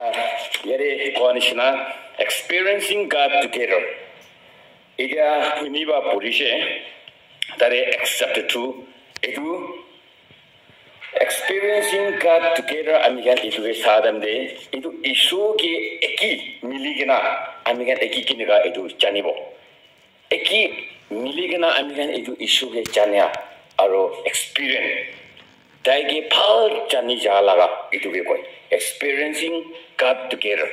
Yere Konishna experiencing God together. Iga Puniba Purishe, that accepted to Edu experiencing God together, Amigan Itu Sadam de, Itu Isugi Eki Miligana, Amigan Eki Kiniga Edu Janibo. Eki Miligana Amigan Edu Isugi Jania, Aro experience. Daigi Paul Jani Jalaga, Itu Goi. Experiencing God together.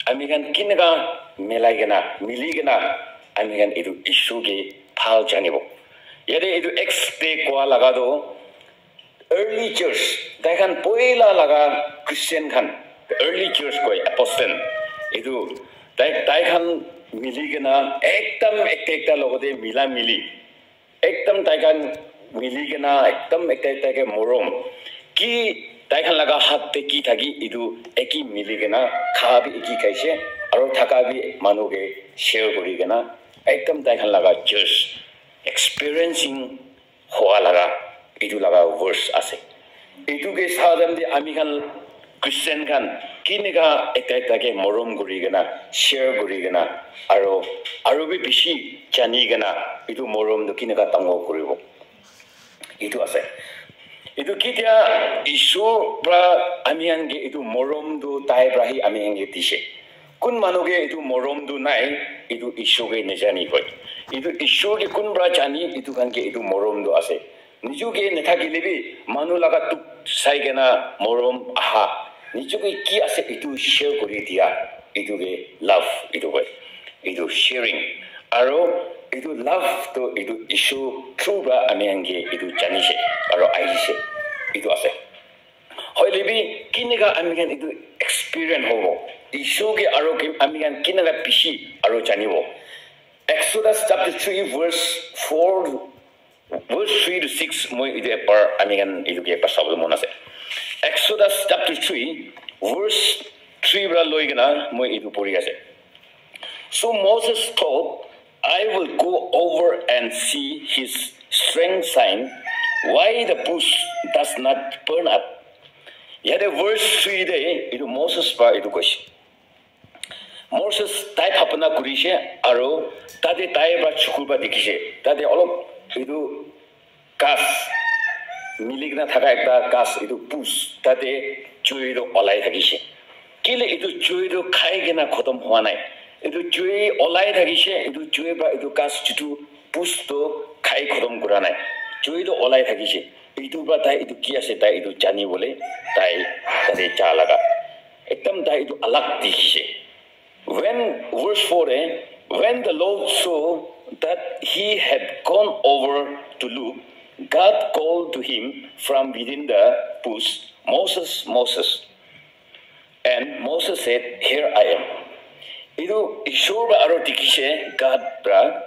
Amigan Kinaga, Melagana, Miligana, Amigan Edu Isugi Paul Janibo. Yede Edu ex de Kualagado. Early church, they can poila laga Christian can. The early church koi apostle. Idu, they can miligana, ekta logode mila mili. Ektam they can miligana, ektam ekta morom. Ki they can laga hat te ki thagi idu eki miligana, kabi eki kaise, aro thakabi manuge share gorigana. Ektam they can laga church. Experiencing hoa laga. Itu laga verse ase. Itu ke sadam di amikan Christian kan kiniga ekta ke morom gurigana share gurigana aro bi bishi chani gana itu morom do kiniga tango kuribo. Itu ase. Itu kita isu pra amian ge itu morom do tai brahi amian ge tise. Kun manoge itu morom do nai itu isu ge nejani koi. Itu isu ge kun bra chani itu kan ge itu morom do ase. Nijuge nethaki lebi manu laga tuk saigena morom aha nijuge ki ase itu share kori dia itu ge love itu boy itu sharing aro itu love to itu issue true ba amiange itu janise aro aise itu ase hoi lebi kiniga amigan itu experience hobo issue ge aro ke amigan kinaga pishi aro janibo Exodus chapter 3 verse 4 Verse 3 to 6 moi ide par amigan idu ke pasabul monase Exodus chapter 3 verse 3 bra loigana moi idu pori ase So Moses thought I will go over and see his strength sign why the bush does not burn up Yade verse 3 de idu Moses pa idu question Moses tai thapna kurise aro tade tai bra chukuba dikise tade olop itu gas miligna thaka ekta gas itu pus tate chuiro olai thakise kile itu chuiro khaigena khotom hoa nai itu chui olai thakise itu chui ba itu gas chutu pus to khai khotom kura nai chuiro olai thakise itu ba tai itu ki ase tai itu jani bole tai tade cha laga ekdam tai itu alag dikise when verse 4 when the Lord saw that he had gone over to look, God called to him from within the bush, Moses, Moses. And Moses said, Here I am. Idu ishur aro tikise God bra.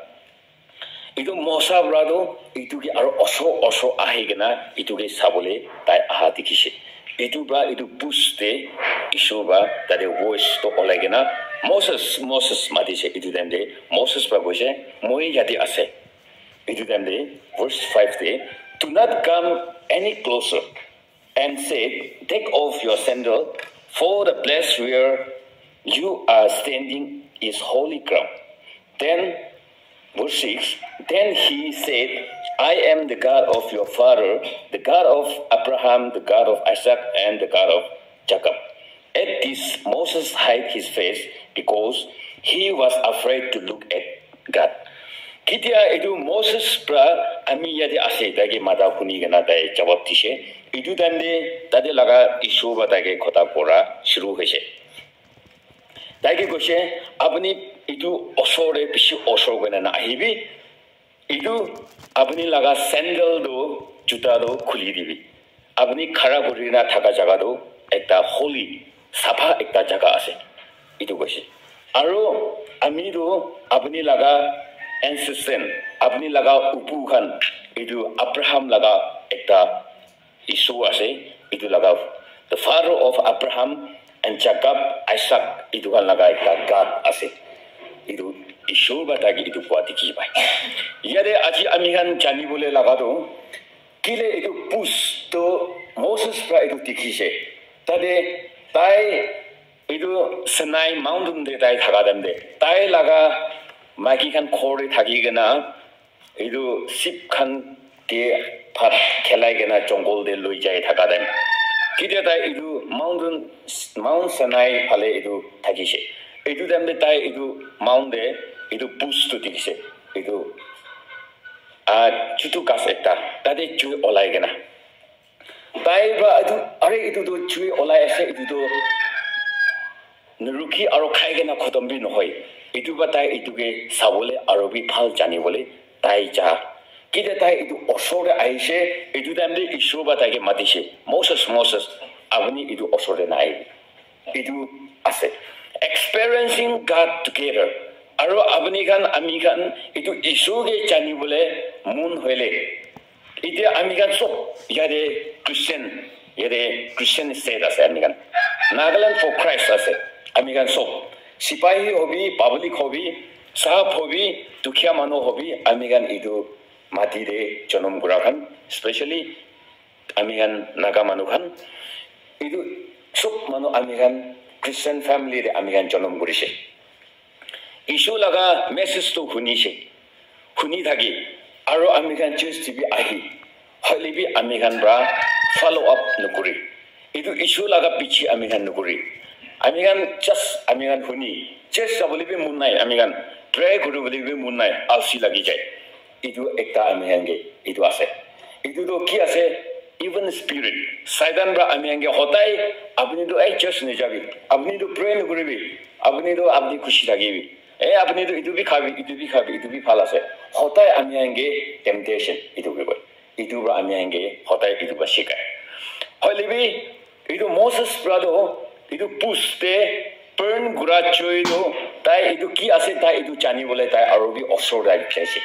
Idu Mosa brado, itu ki aro oso ahigena, itu ki sabole tai aha tikise. Itu bra itu bush te ishur ba tade voice to olegena. Moses madise itu demde Moses bagoje moi yati ase itu demde verse 5 de do not come any closer and said take off your sandal for the place where you are standing is holy ground then verse 6 then he said I am the God of your father the God of Abraham the God of Isaac and the God of Jacob At this, Moses hid his face because he was afraid to look at God. Kitia itu Moses pra ami yadi ase dagi mata kuni gana dai jawab tise itu dande tade laga isu batage khota pora shuru hoise. Dagi goshe apni itu osore bishi osor gana na ahibi itu apni laga sandal do juta do khuli dibi. Apni khara gorina thaka jaga do ekta holy Sabha ekta jaga ase itu goshi aro ami do apni laga ancestor apni laga upu khan itu Abraham laga ekta isu ase itu laga the father of Abraham and Jacob Isaac itu kan laga ekta God ase itu isu batagi itu puati ki bai yade aji ami khan jani bole laga do kile itu pus to Moses pra itu tikise tade tai Sinai Mountain de tai thagadamde tai laga maki khan khore thagigena idu sip khan te phat khelai gena jongol de loi jai thagadam kide tai idu Mount Sinai phale idu thagise idu damde tai idu mount de idu push to dikise idu chutu gas ekta tade chui olai gena tai ba idu are idu do chui olai ase idu do nuruki aro khai gena khotom bi nohoi idu ba tai idu ge sabole aro bi phal jani bole tai ja kide tai idu osore aise idu damde isho ba tai ge matise Moses avani idu osore nai idu ase experiencing God together aro avani gan ami gan idu isho ge jani bole mun hoile ide ami gan so yade Christian state ase ami gan Nagaland for Christ ase ami gan so sipahi hobi public hobi sahab hobi dukhia mano hobi ami gan idu mati de jonom gura khan especially ami gan naga manu khan idu sob mano ami gan Christian family de ami gan jonom gurise issue laga message to huni thagi aro ami gan church tv ahi holibi ami gan bra follow up nukuri idu issue laga pichi ami gan nukuri ami gan just ami gan huni church saboli bi mun nai ami gan pray guru boli bi mun nai alsi lagi jai idu ekta ami gan ge idu ase idu do ki ase even spirit saidan bra ami gan ge hotai apni do ai church ne jabi apni do pray nukuri apni do apni khushi lagibi apni do idu bi phala ase hotai ami gan ge temptation idu ge boy idu bra ami gan ge hotai idu ba shikai holibi idu Moses brado idu puste burn gura choi do tai idu ki ase tai idu chani bole tai arobi osor dai khese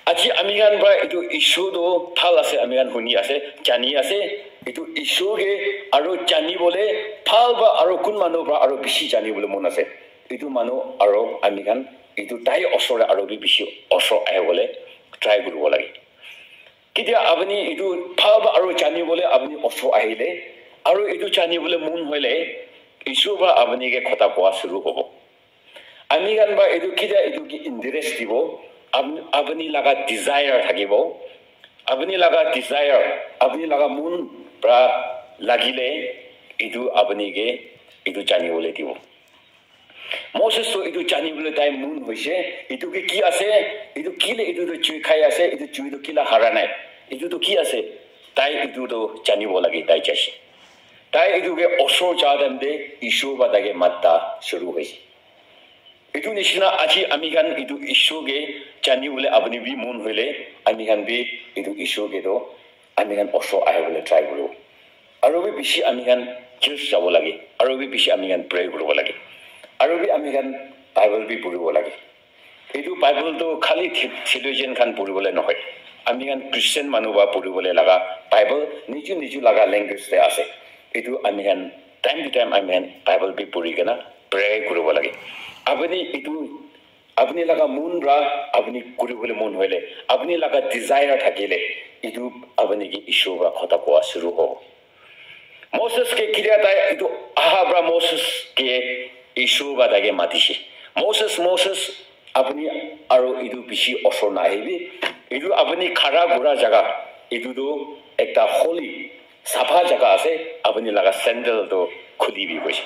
aji amigan bra idu issue do phal ase amigan huni ase chani ase idu issue ge aro chani bole phal ba aro kun manu bra aro bishi chani bole mon ase idu manu aro amigan idu tai osor arobi bishi osor ahe bole try guru lagi kidia abani idu phal ba aro chani bole abani osor ahile aro idu chani bole mun hoile issue ba abani ge khota kwa shuru hobo amigan ba idu kidia idu ki interest dibo abani laga desire thagibo abani laga mun bra lagile idu abani ge idu chani bole dibo Moses to idu chani bole tai mun hoise idu ke ki ase idu kile idu do chui khai ase idu chui do kila haranai idu to ki ase tai idu do chani bola ge tai chashi tai idu ge osho chadam de isho badage matta shuru hoise idu nishina aji amigan idu isho ge chani bole abni bi mun hoile amigan bi idu isho ge do amigan osho ahe bole try guru aro bi bishi amigan church jabo lage aro bi bishi amigan pray guru lage aro bi amigan Bible bi puribo lage idu Bible to khali theologian khan puribole nohoy amigan Christian manu ba puribole laga Bible niju laga language te ase idu amigan time to time amigan Bible bi purigena pray kuribo lage apni laga mun ra apni kuribole mun hoile apni laga desire thakile idu apni ki issue ba khota kwa shuru ho Moses ke kriya ta idu ahabra Moses ke issue ba dage matishi Moses apni aro idu bishi osor na hebi idu apni khara gura jaga idu do ekta holy sabha jaga ase apni laga sandal do khuli bi hoise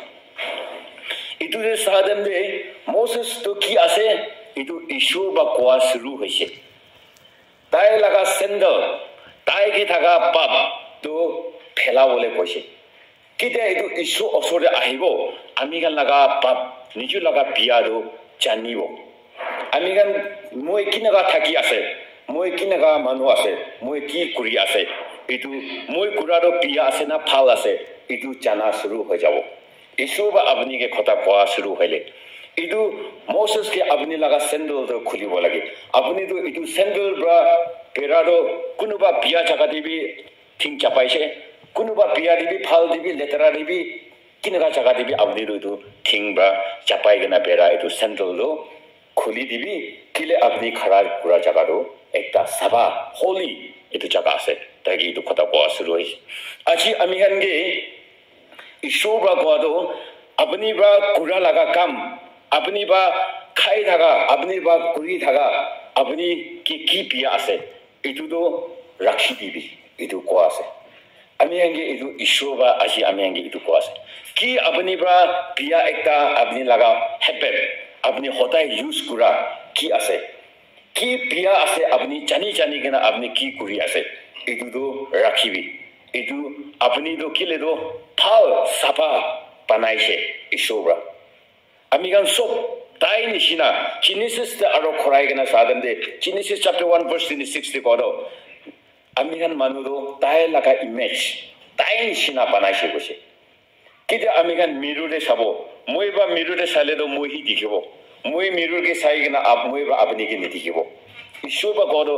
idu de sadam de Moses to ki ase idu issue ba kwa shuru hoise tai laga sandal tai ki thaga pap to phela bole hoise kite idu issue osor ahibo amigan laga pap niju laga biya do chanibo amigan moi kinaga thaki ase moi kinaga manu ase moi ki kuri ase idu moi kurado biya ase na phal ase idu chana shuru ho jabo issue ba apni ke khota kwa shuru hoile idu Moses ke apni laga sandal do khulibo lage apni do idu sandal bra perado kunuba biya jaga dibi thing chapaise kunuba biya dibi phal dibi letara dibi kinaga jaga dibi apni do thing ba chapai gena pera idu sandal do khuli dibi kile apni khara kura jaga do ekta sabha holy itu jaga ase tagi itu khota kwa shuru hoise aji amihan ge issue ba kwa do আপনি বা কুড়া লাগা কাম আপনি বা খাই থাকা আপনি বা কৰি থাকা আপনি কি বিয়া আছে এইটো তো ৰাখি দিবি এইটো কোৱা আছে আমি আগে এইটো ঈশ্বৰ বা আজি আমি আগে এইটো কোৱা আছে কি আপনি বা বিয়া একটা আপনি লাগা হেপেট আপনি সদায় ইউজ কৰা কি আছে কি বিয়া আছে আপনি জানি কেনা আপনি কি কৰি আছে এইটো তো ৰাখিবি এইটো আপনি তো কিলে তো ভাল সাফা বানাইছে ঈশ্বৰ আমি গান সব তাই নিচিনা Genesis আৰু খৰাই কেনা সাধন দে Genesis chapter 1 verse 26 তে কৰো আমি গান মানুহ তাই লাগা ইমেজ তাই নিচিনা বানাইছে কৈছে কিটা আমি গান মিৰুৰে চাব মই বা মিৰুৰে চালে তো মই হি দেখিব মই মিৰুৰকে চাই কেনা মই বা আপুনি কি দেখিব ঈশ্বৰ বা গড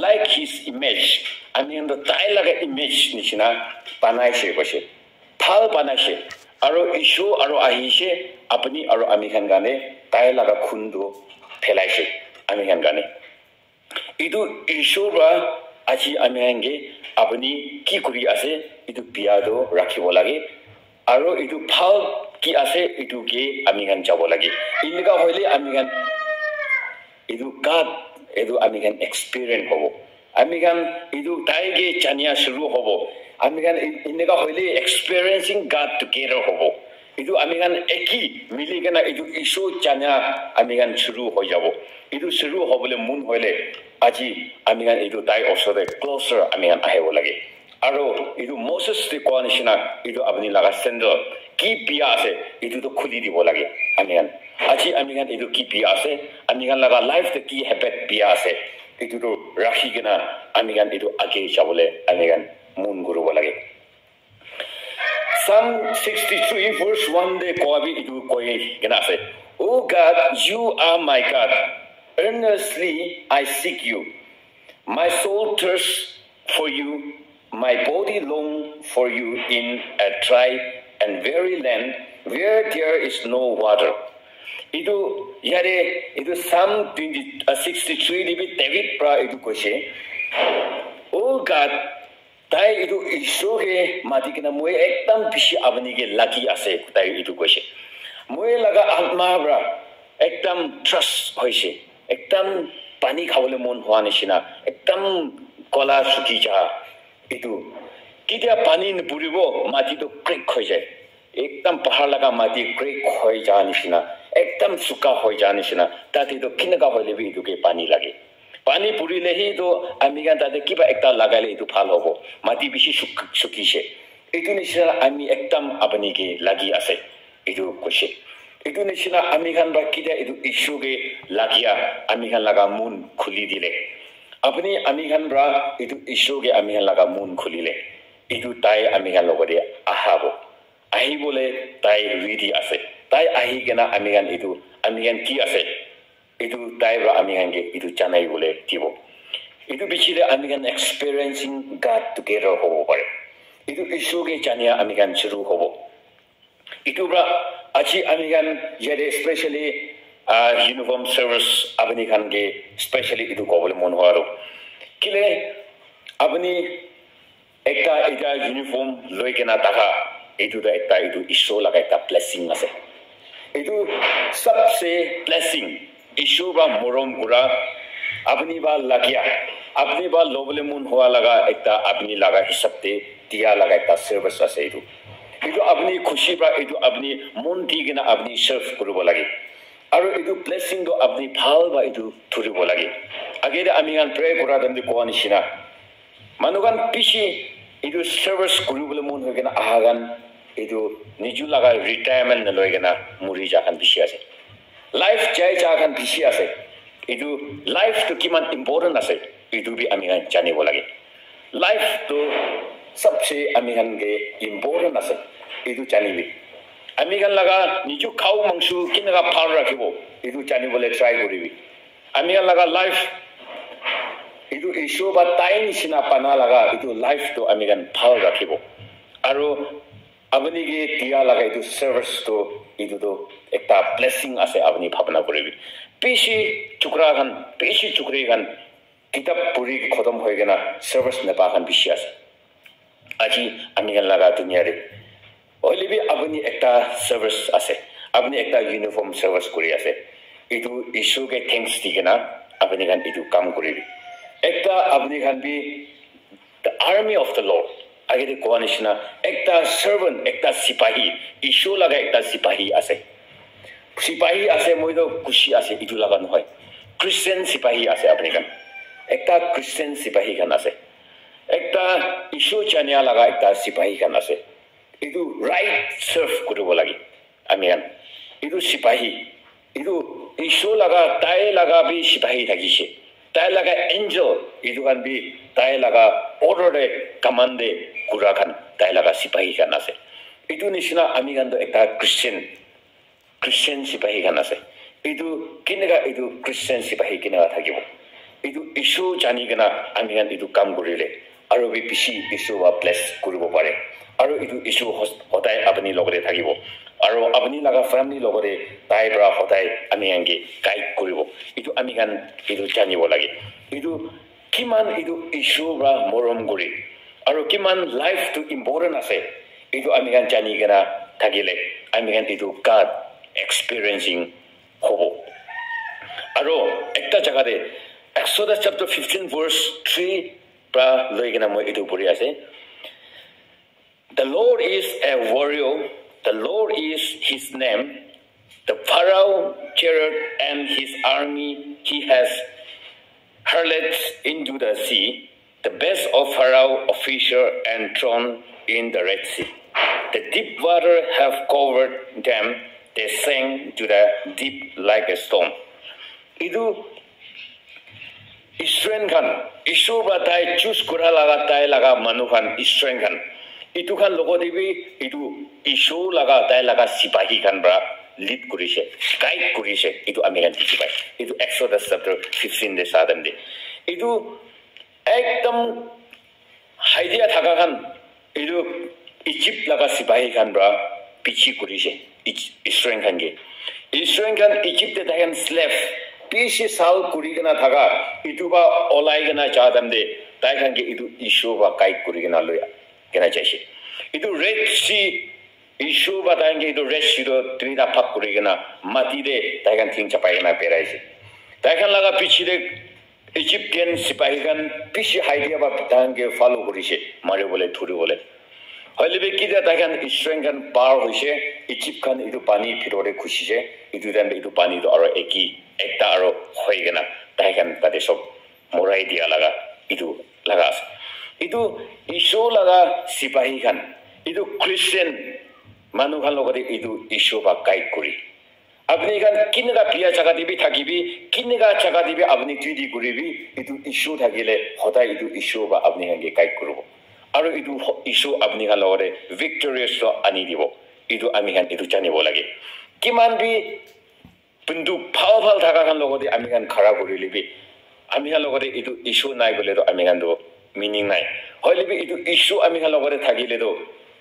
লাইক হিজ ইমেজ আমি গান তাই লাগা ইমেজ নিচিনা বানাইছে কৈছে ভাল বানাইছে আৰু ঈশ্বৰ আৰু আহিছে আপুনি আৰু আমি খান গানে তাই লাগা খুন্দো ফেলাইছে আমি খান গানে ইটো ঈশ্বৰ বা আজি আমি আঙ্গে আপুনি কি কৰি আছে ইটো বিয়াটো ৰাখিব লাগে আৰু ইটো ভাল কি আছে ইটো কি আমি গান যাব লাগে ইনকা হইলে আমি গান ইটো গাত এটো আমি গান এক্সপেৰিয়েন্স হ'ব আমি গান ইটো তাইগে জানিয়া শুৰু হ'ব আমি গান ইনকা হইলে এক্সপেৰিয়েন্সিং গাত টুগেদাৰ হ'ব ইটো আমি গান একি মিলি কেনা ইটো ইশু জানা আমি গান শুরু হৈ যাব ইটো শুরু হবলে মন হইলে আজি আমি গান ইটো তাই ওচৰে ক্লোজাৰ আমি গান আহিব লাগে আৰু ইটো মোসেস তে কোৱা নিচিনা ইটো আপুনি লাগা চেন্ডল কি বিয়া আছে ইটো তো খুলি দিব লাগে আমি গান আজি আমি গান ইটো কি বিয়া আছে আমি গান লাগা লাইফ তে কি হেপেট বিয়া আছে ইটো তো ৰাখি কেনা আমি গান ইটো আগে যাবলে আমি গান মন কৰিব লাগে Psalm 63 verse 1 de koabi idu koye gena say Oh God you are my God earnestly I seek you my soul thirsts for you my body long for you in a dry and weary land where there is no water idu yare idu Psalm 63 dibi David pra idu koise Oh God তাই ইটো ঈশ্বৰকে মাতি কিনা মই একদম বেছি আপুনিকে লাগি আছে তাই ইটো কৈছে মই লাগা আত্মাৰা একদম ট্ৰাষ্ট হৈছে একদম পানী খাবলৈ মন হোৱা নিচিনা একদম কলা শুকি যা ইটো কিতিয়া পানী নপুৰিব মাটিটো ক্ৰেক হৈ যায় একদম পাহাৰ লাগা মাটি ক্ৰেক হৈ যা নিচিনা একদম শুকা হৈ যা নিচিনা তাতেতো কিনকা হলে ইটোকে পানী লাগে পানী পুৰিলেহি তো আমি গান তাতে কিবা একটা লাগালে ইটো ভাল হ'ব মাটি বেছি শুকিছে এইটো নিচিনা আমি একদম আপুনিকে লাগি আছে এইটো কৈছে এইটো নিচিনা আমি গান বা কিটা এইটো ইশ্বুকে লাগিয়া আমি গান লাগা মন খুলি দিলে আপুনি আমি গান বা এইটো ইশ্বুকে আমি গান লাগা মন খুলিলে এইটো তাই আমি গান লগতে আহাব আহিবলে তাই ৰেডি আছে তাই আহি কেনা আমি গান এইটো আমি গান কি আছে itu taibra ami hange itu janai bole tibo itu bichile ami kan experiencing God together hobo pare itu isuge jania ami kan shuru hobo itu bra achi ami kan yere especially uniform service abani kan ge especially itu kobole mon haro kile abani ekta eta uniform loikena taka itu da ekta itu iso laga ekta blessing ase itu sabse blessing ঈশ্বৰ বা মৰম কৰা আপুনি বা লাগিয়া আপুনি বা লবলে মন হোৱা লাগা একটা আপুনি লাগা হিচাপতে দিয়া লাগা একটা সার্ভিস আছে এইটো এইটো আপুনি খুশি বা এইটো আপুনি মন দি কিনা আপুনি সার্ভ কৰিব লাগে আৰু এইটো ব্লেসিং তো আপুনি ভাল বা এইটো ধৰিব লাগে আগেৰে আমি গান প্ৰে কৰা দন্দে কোৱা নিচিনা মানুহগান পিছি এইটো সাৰ্ভিস কৰিবলৈ মন হৈ কিনা আহাগান এইটো নিজু লাগা ৰিটায়াৰমেন্ট লৈ কিনা মুৰি যাখান পিছি আছে life jai jagan bishi ase itu life to kiman important ase itu bi ami han janibo lage life to sabse ami han ge important ase itu janibi ami gan laga niju khau mangsu kinaga phar rakhibo itu janibole try koribi ami gan laga life itu issue ba time sina pana laga itu life to ami gan phar rakhibo aro আপনি কে দিয়া লাগাই তো service তো ইটো তো একটা blessing আছে আপনি ভাবনা করিবি বেশি টুকরা গান বেশি টুকরি গান কিতাব পড়ি খতম হয়ে গেনা সার্ভিস নেপা গান বেশি আছে আজি আমি গান লাগা দুনিয়ারে হলিবি আপনি একটা সার্ভিস আছে আপনি একটা ইউনিফর্ম সার্ভিস করে আছে এটু ইস্যুকে থ্যাঙ্কস দিকে না আপনি খান এটু কাম করিবি একটা আপনি খান be the army of the lord আগে কোয়া নিচিনা একটা সার্ভেন্ট একটা সিপাহী ইস্যু লাগা একটা সিপাহী আছে সিপাহী আছে মই তো খুশি আছে ইটু লাগা নহয় খ্রিস্টান সিপাহী আছে আপনি খান একটা খ্রিস্টান সিপাহী খান আছে একটা ইস্যু জানিয়া লাগা একটা সিপাহী খান আছে itu right serve কৰিব লাগে আমি itu সিপাহী itu ইস্যু লাগা তাই লাগা বি সিপাহী থাকিছে তাই লাগা এঞ্জেল itu kan বি তাই লাগা অৰ্ডাৰে কমান্ডে কুৰা খান তাই লাগা সিপাহী খান আছে itu নিচিনা আমি গান একটা খ্রিস্টান সিপাহী খান আছে itu কিনেগা itu খ্রিস্টান সিপাহী কিনেগা থাকিব itu ইস্যু জানি কিনা আমি গান itu কাম কৰিলে আৰু বি পিছি ইস্যু বা প্লেছ কৰিব পাৰে আৰু ইটো ইস্যু হতাই আপুনি লগতে থাকিব আৰু আপুনি লাগা ফ্যামিলি লগতে তাই পৰা হতাই আমি আঙ্গে গাইড কৰিব ইটো আমি গান ইটো জানিব লাগে ইটো কিমান ইটো ইস্যু বা মৰম কৰি আৰু কিমান লাইফ টু ইম্পৰ্টেন্ট আছে ইটো আমি গান জানি কেনা থাকিলে আমি গান ইটো গাড এক্সপেৰিয়েন্সিং হ'ব আৰু একটা জায়গাতে Exodus chapter 15 verse 3 পৰা লৈ কেনা মই ইটো পঢ়ি আছে The Lord is a warrior, the Lord is his name, the Pharaoh chariot and his army he has hurled into the sea, the best of Pharaoh officer and thrown in the Red Sea. The deep water have covered them, they sank to the deep like a stone. Idu Israel kan, isu batai choose kura laga tai laga manuhan Israel kan. ইটো খান লগো দিবি ইটো issue লাগা তাই লাগা সিপাহী খান bra lead কৰিছে guide কৰিছে ইটো আমি গান দেখি পাই ইটো এক্সোডাস চ্যাপ্টার 15 দে সাদম দে ইটো একদম হাইডিয়া থাকা খান ইটো ইজিপ্ট লাগা সিপাহী খান ব্ৰা পিছি কৰিছে ইসৰায়েল খান ইজিপ্টে থাকেন স্লেভ পিছি সাল কৰি কেনা থাকা ইটো বা ওলাই কেনা চাদাম দে তাই খানকে ইটো ইস্যু বা গাইড কৰি কেনা লৈ কেনা চাইছে itu red sea issue batangge itu red sea do trina phak kurigena mati de taigan thing chapai na peraise taigan laga pichide Egyptian sipahi gan pichi haidia ba batangge follow korise mare bole thuri bole hoilibe kida taigan Israel gan par hoise Egypt kan itu pani phirore khusise itu dan itu pani do aro eki ekta aro hoigena taigan tade sob morai dia laga itu laga itu isu laga sipahi kan itu Christian মানুহ লগতে ইটো issue বা guide কৰি আপনি গান কিনেগা পিয়া জায়গা দিবি থাকিবি কিনেগা জায়গা দিবি আপনি তুই কৰিবি ইটো ইস্যু থাকিলে হঠাৎ ইটো ইস্যু বা আপনি গানকে গাইড কৰিব আৰু ইটো ইস্যু আপনি গান লগতে ভিক্টৰিয়াছ আনি দিব ইটো আমি গান ইটো জানিব লাগে কিমান বি কিন্তু ভাল থাকা গান লগতে আমি গান খাৰা কৰি লিবি আমি গান লগতে ইটো ইস্যু নাই গলে তো আমি গান মিনিং নাই হলিবি ইটো ইস্যু আমি গান লগতে থাকিলে তো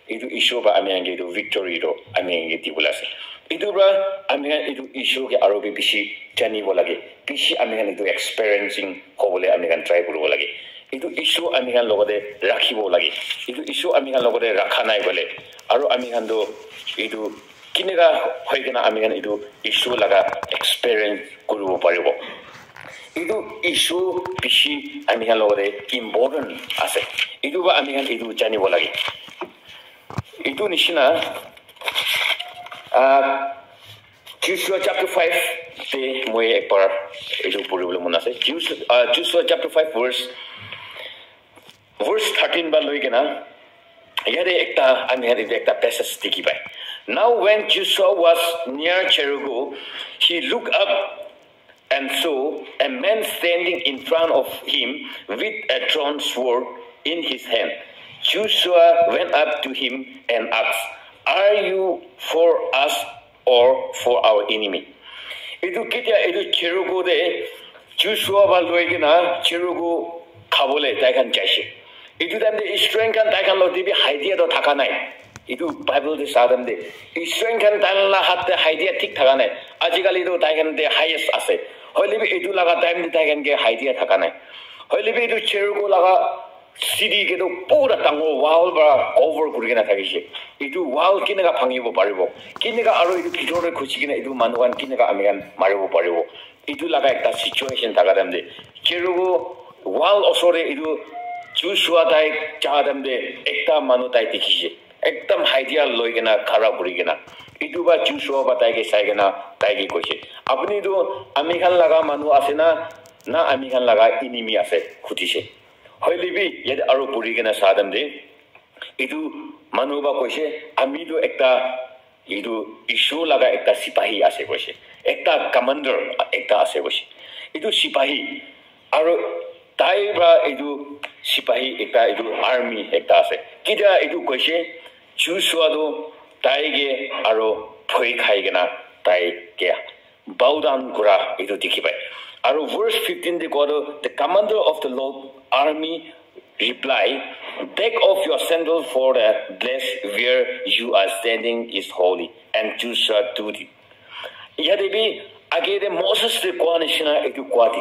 itu issue ba ami ange itu victory do ami ange tibula ase itu bra ami itu issue ke aro bi bishi jani bolage bishi ami itu experiencing hobole ami kan try koribo lage itu issue ami kan logode rakhibo lage itu issue ami kan logode rakha nai bole aro ami kan do itu kinega hoigena ami kan itu issue laga experience koribo paribo itu issue bishi ami kan logode important ase itu ba ami kan itu jani bolage itu nishina Joshua chapter 5 te moi ekbar edu puribole mon ase Joshua chapter 5 verse 13 ba loi gena yare ekta ami hare ekta passage dikhi pai now when Joshua was near Jericho he looked up and saw a man standing in front of him with a drawn sword in his hand Joshua went up to him and asked, "Are you for us or for our enemy?" Itu kita itu Jericho de Joshua ba loigena Jericho khabole taikan jaise. Itu damde Israel kan taikan lo dibi haidia do thaka nai. Itu Bible de sadam de Israel kan tanla hatte haidia thik thaka nai. Ajikali do taikan de highest ase. Hoilibi itu laga time de taikan ke haidia thaka nai. Hoilibi itu Jericho laga city ke to pura tango wall bara cover kurigena thakise itu wall kinega bhangibo paribo kinega aro itu bithore khuchigena itu manuhan kinega amigan maribo paribo itu laga ekta situation thagadamde kerugo wall osore itu Joshua dai jadamde ekta manu dai dikhise ekdam idea loigena khara kurigena itu ba Joshua ba dai ke saigena dai ke koise apni to amikhan laga manu ase na amikhan laga enemy ase khutise hoilibi yed aro kurigena sadamde itu manu ba koise ami to ekta itu issue laga ekta sipahi ase koise ekta commander ekta ase koise itu sipahi aro tai ba itu sipahi ekta itu army ekta ase kida itu koise Joshua do tai ge aro phoi khai gena tai ke bow down kura itu dikhibai aro verse 15 de kodo the commander of the Lord army reply take off your sandal for the place where you are standing is holy and Joshua do it yadebi agere Moses de koanishina itu kwa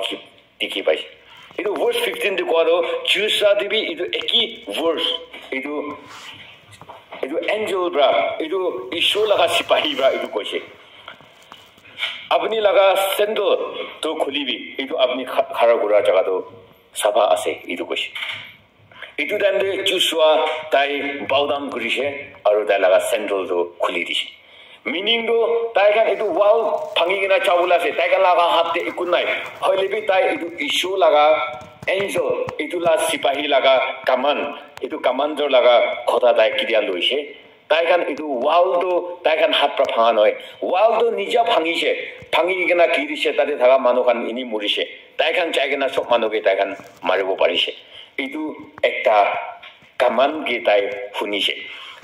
dikhibai itu verse 15 de kodo Joshua debi itu eki verse itu angel bra itu issue laga sipahi bra itu koise apni laga sandal to khulibi itu apni khara kura jaga to sabha ase itu koise itu dande Joshua tai bow down kurise aru tai laga sandal to khuli dise meaning do tai kan itu wall phangigena chabula se tai kan laga hatte ikunai hoilebi tai itu issue laga angel itu la sipahi laga kaman itu commander laga khota dai kidia loise tai kan itu wall do tai kan hat pra phanga noi wall do nija phangigena kirise tade thaga manukan ini murise tai kan jaigena sok manuke tai kan maribo parise itu ekta kaman ge tai hunise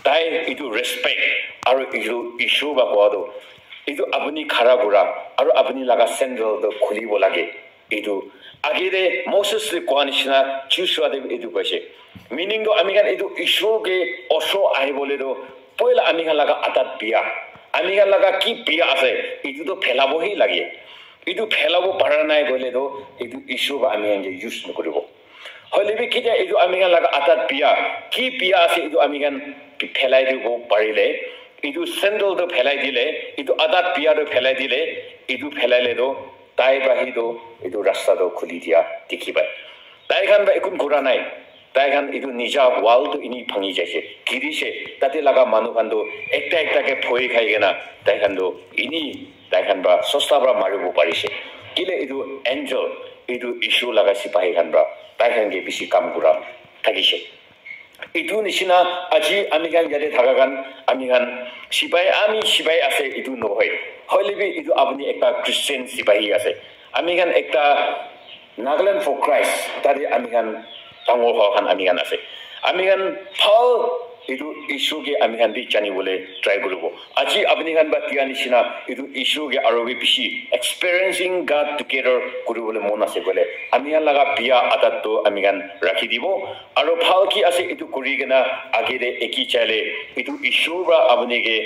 tai itu respect aru itu issue ba kodo itu apni khara gura aru apni laga sandal do khulibo lage itu agire Moses le koanishina Joshua de itu koise meaning do amigan itu issue ge oso ai bole do poila amigan laga atat biya amigan laga ki biya ase itu to phelabo hi lage itu phelabo para nai bole do itu issue ba amigan ge use nokoribo hoilebi kija itu amigan laga atat biya ki biya ase itu amigan phelai dibo parile itu sandal do phelai dile itu atat biya do phelai dile itu phelaile do tai bahi do itu rasta do khuli dia dikhibai tai kan ba ekun gura nai tai kan itu nija wall to ini phangi jaise kirise tate laga manu kan do ekta ke phoi khai gena tai kan do ini tai kan ba sosta bra maribo parise kile itu angel itu issue laga sipahi kan bra tai kan ge bisi kam gura thagise itu nishina aji amigan jade thagagan amigan sipai ase itu nohoi hoilebi itu apni ekta Christian sipahi ase amigan ekta Nagaland for Christ tadi amigan tangol kan amigan ase amigan Paul itu issue ge amigan di chani bole try gurubo aji apni gan batia nishina itu issue ge arobi bishi experiencing God together gurubole mona se bole amigan laga biya adat to amigan rakhi dibo aro Paul ki ase itu kurigena agire eki chale itu issue ba apni ge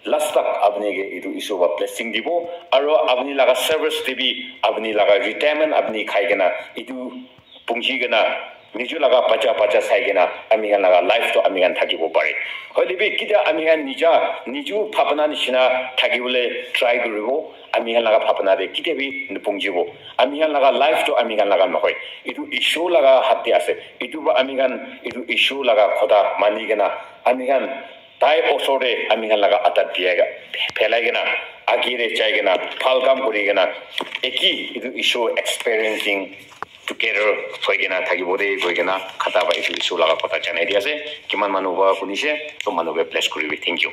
last tak apni ge itu issue ba blessing dibo aro apni laga service debi apni laga retirement apni khaigena itu pungji gena niju laga pacha saigena amigan laga life to amigan thakibo pare hoilebi kida amigan niju phapana nishina thakibole try guribo amigan laga phapana de kitebi nupungjibo amigan laga life to amigan laga nohoi itu issue laga hatte ase itu ba amigan itu issue laga khoda manigena amigan tai osore amigan laga atat biaga phelaigena agire chaigena phalkam kurigena eki itu issue experiencing together hoigena thagibode hoigena khata ba issue laga kota janai diase kiman manu ba kunise to manu be bless koribi thank you